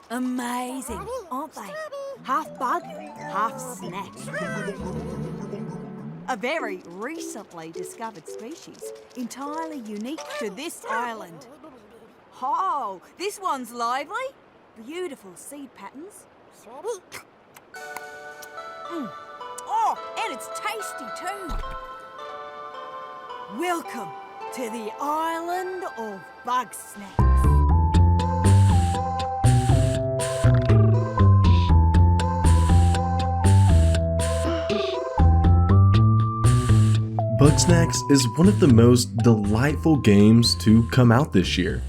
Amazing, aren't they? Half bug, half snack. A very recently discovered species, entirely unique to this island. Oh, this one's lively. Beautiful seed patterns. Oh, and it's tasty too. Welcome to the island of Bugsnax. Bugsnax is one of the most delightful games to come out this year.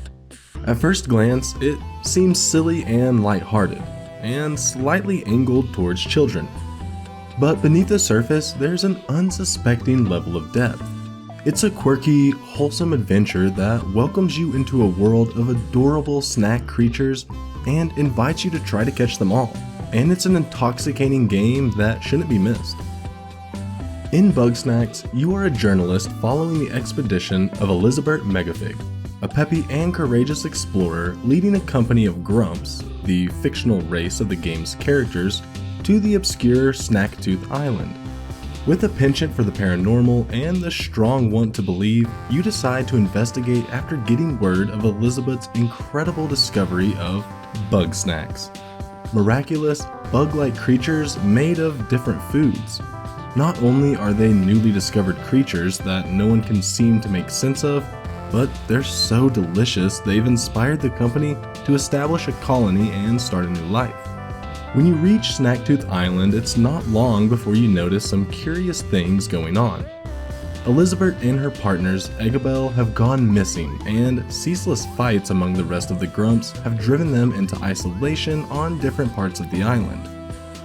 At first glance, it seems silly and lighthearted, and slightly angled towards children. But beneath the surface, there's an unsuspecting level of depth. It's a quirky, wholesome adventure that welcomes you into a world of adorable snack creatures and invites you to try to catch them all. And it's an intoxicating game that shouldn't be missed. In Bugsnax, you are a journalist following the expedition of Elizabeth Megafig, a peppy and courageous explorer leading a company of grumps, the fictional race of the game's characters, to the obscure Snacktooth Island. With a penchant for the paranormal and the strong want to believe, you decide to investigate after getting word of Elizabeth's incredible discovery of Bugsnax, miraculous, bug-like creatures made of different foods. Not only are they newly discovered creatures that no one can seem to make sense of, but they're so delicious they've inspired the company to establish a colony and start a new life. When you reach Snacktooth Island, it's not long before you notice some curious things going on. Elizabeth and her partners, Eggabell, have gone missing, and ceaseless fights among the rest of the grumps have driven them into isolation on different parts of the island.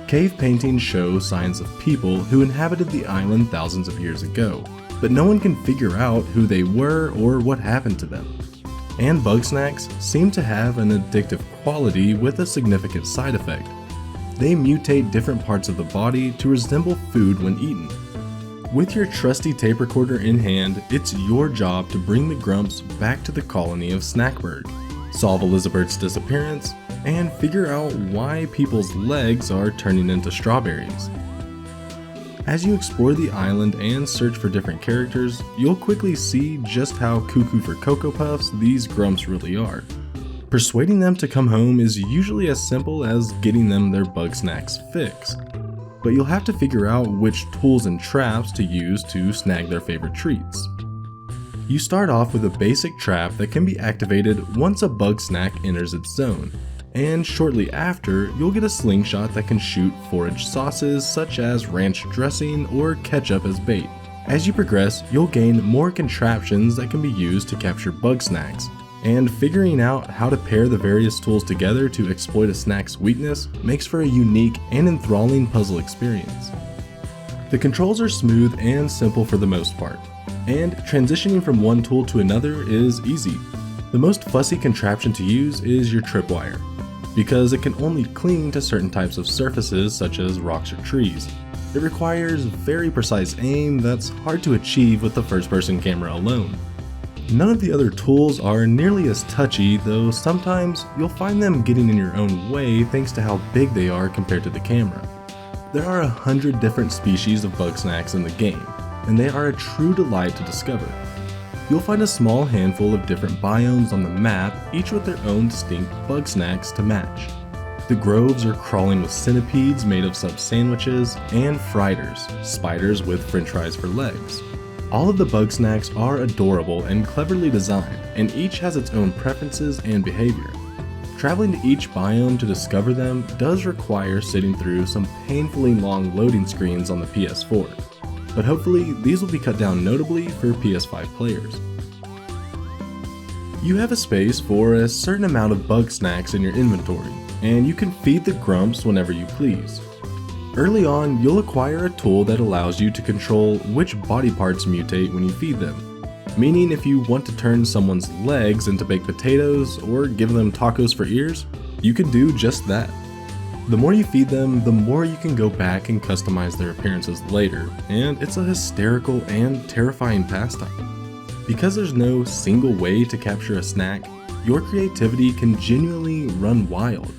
Cave paintings show signs of people who inhabited the island thousands of years ago, but no one can figure out who they were or what happened to them. And Bugsnax seem to have an addictive quality with a significant side effect. They mutate different parts of the body to resemble food when eaten. With your trusty tape recorder in hand, it's your job to bring the grumps back to the colony of Snackburg, solve Elizabeth's disappearance, and figure out why people's legs are turning into strawberries. As you explore the island and search for different characters, you'll quickly see just how cuckoo for Cocoa Puffs these grumps really are. Persuading them to come home is usually as simple as getting them their Bugsnax fix, but you'll have to figure out which tools and traps to use to snag their favorite treats. You start off with a basic trap that can be activated once a Bugsnax enters its zone, and shortly after, you'll get a slingshot that can shoot forage sauces such as ranch dressing or ketchup as bait. As you progress, you'll gain more contraptions that can be used to capture Bugsnax, and figuring out how to pair the various tools together to exploit a snack's weakness makes for a unique and enthralling puzzle experience. The controls are smooth and simple for the most part, and transitioning from one tool to another is easy. The most fussy contraption to use is your tripwire, because it can only cling to certain types of surfaces such as rocks or trees. It requires very precise aim that's hard to achieve with the first-person camera alone. None of the other tools are nearly as touchy, though sometimes you'll find them getting in your own way thanks to how big they are compared to the camera. There are 100 different species of Bugsnax in the game, and they are a true delight to discover. You'll find a small handful of different biomes on the map, each with their own distinct Bugsnax to match. The groves are crawling with centipedes made of sub sandwiches, and frighters, spiders with french fries for legs. All of the Bugsnax are adorable and cleverly designed, and each has its own preferences and behavior. Traveling to each biome to discover them does require sitting through some painfully long loading screens on the PS4. But hopefully these will be cut down notably for PS5 players. You have a space for a certain amount of Bugsnax in your inventory, and you can feed the grumps whenever you please. Early on, you'll acquire a tool that allows you to control which body parts mutate when you feed them, meaning if you want to turn someone's legs into baked potatoes or give them tacos for ears, you can do just that. The more you feed them, the more you can go back and customize their appearances later, and it's a hysterical and terrifying pastime. Because there's no single way to capture a snack, your creativity can genuinely run wild.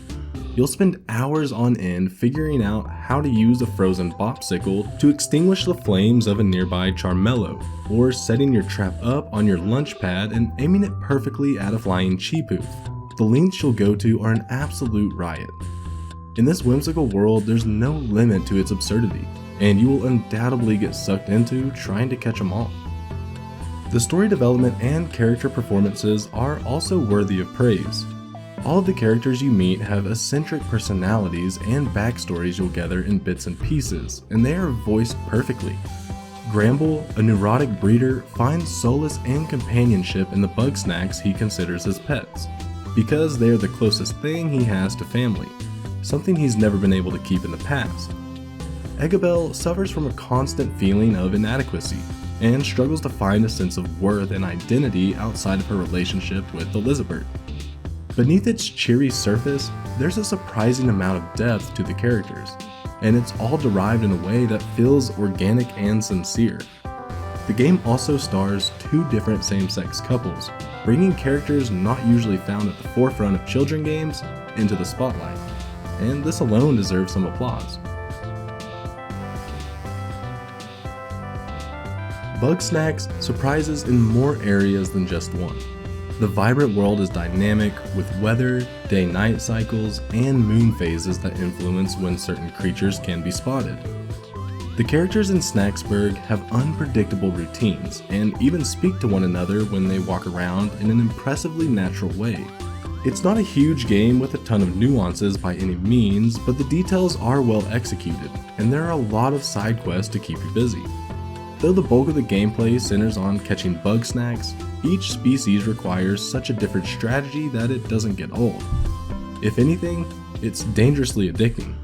You'll spend hours on end figuring out how to use a frozen bopsicle to extinguish the flames of a nearby Charmello, or setting your trap up on your lunch pad and aiming it perfectly at a flying Cheepoof. The lengths you'll go to are an absolute riot. In this whimsical world, there's no limit to its absurdity, and you will undoubtedly get sucked into trying to catch them all. The story development and character performances are also worthy of praise. All of the characters you meet have eccentric personalities and backstories you'll gather in bits and pieces, and they are voiced perfectly. Gramble, a neurotic breeder, finds solace and companionship in the Bugsnax he considers his pets, because they are the closest thing he has to family, something he's never been able to keep in the past. Eggabell suffers from a constant feeling of inadequacy, and struggles to find a sense of worth and identity outside of her relationship with Elizabeth. Beneath its cheery surface, there's a surprising amount of depth to the characters, and it's all derived in a way that feels organic and sincere. The game also stars 2 different same-sex couples, bringing characters not usually found at the forefront of children games into the spotlight, and this alone deserves some applause. Bugsnax surprises in more areas than just one. The vibrant world is dynamic, with weather, day-night cycles, and moon phases that influence when certain creatures can be spotted. The characters in Snaxburg have unpredictable routines, and even speak to one another when they walk around in an impressively natural way. It's not a huge game with a ton of nuances by any means, but the details are well executed, and there are a lot of side quests to keep you busy. Though the bulk of the gameplay centers on catching Bugsnax, each species requires such a different strategy that it doesn't get old. If anything, it's dangerously addicting.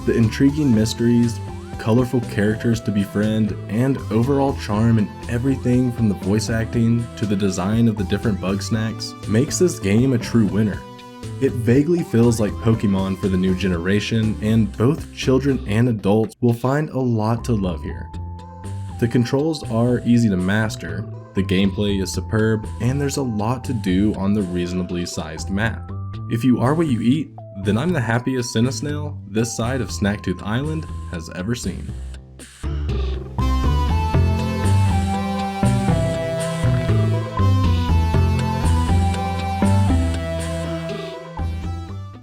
The intriguing mysteries, colorful characters to befriend, and overall charm in everything from the voice acting to the design of the different Bugsnax makes this game a true winner. It vaguely feels like Pokemon for the new generation, and both children and adults will find a lot to love here. The controls are easy to master, the gameplay is superb, and there's a lot to do on the reasonably sized map. If you are what you eat, then I'm the happiest Cinesnail this side of Snacktooth Island has ever seen.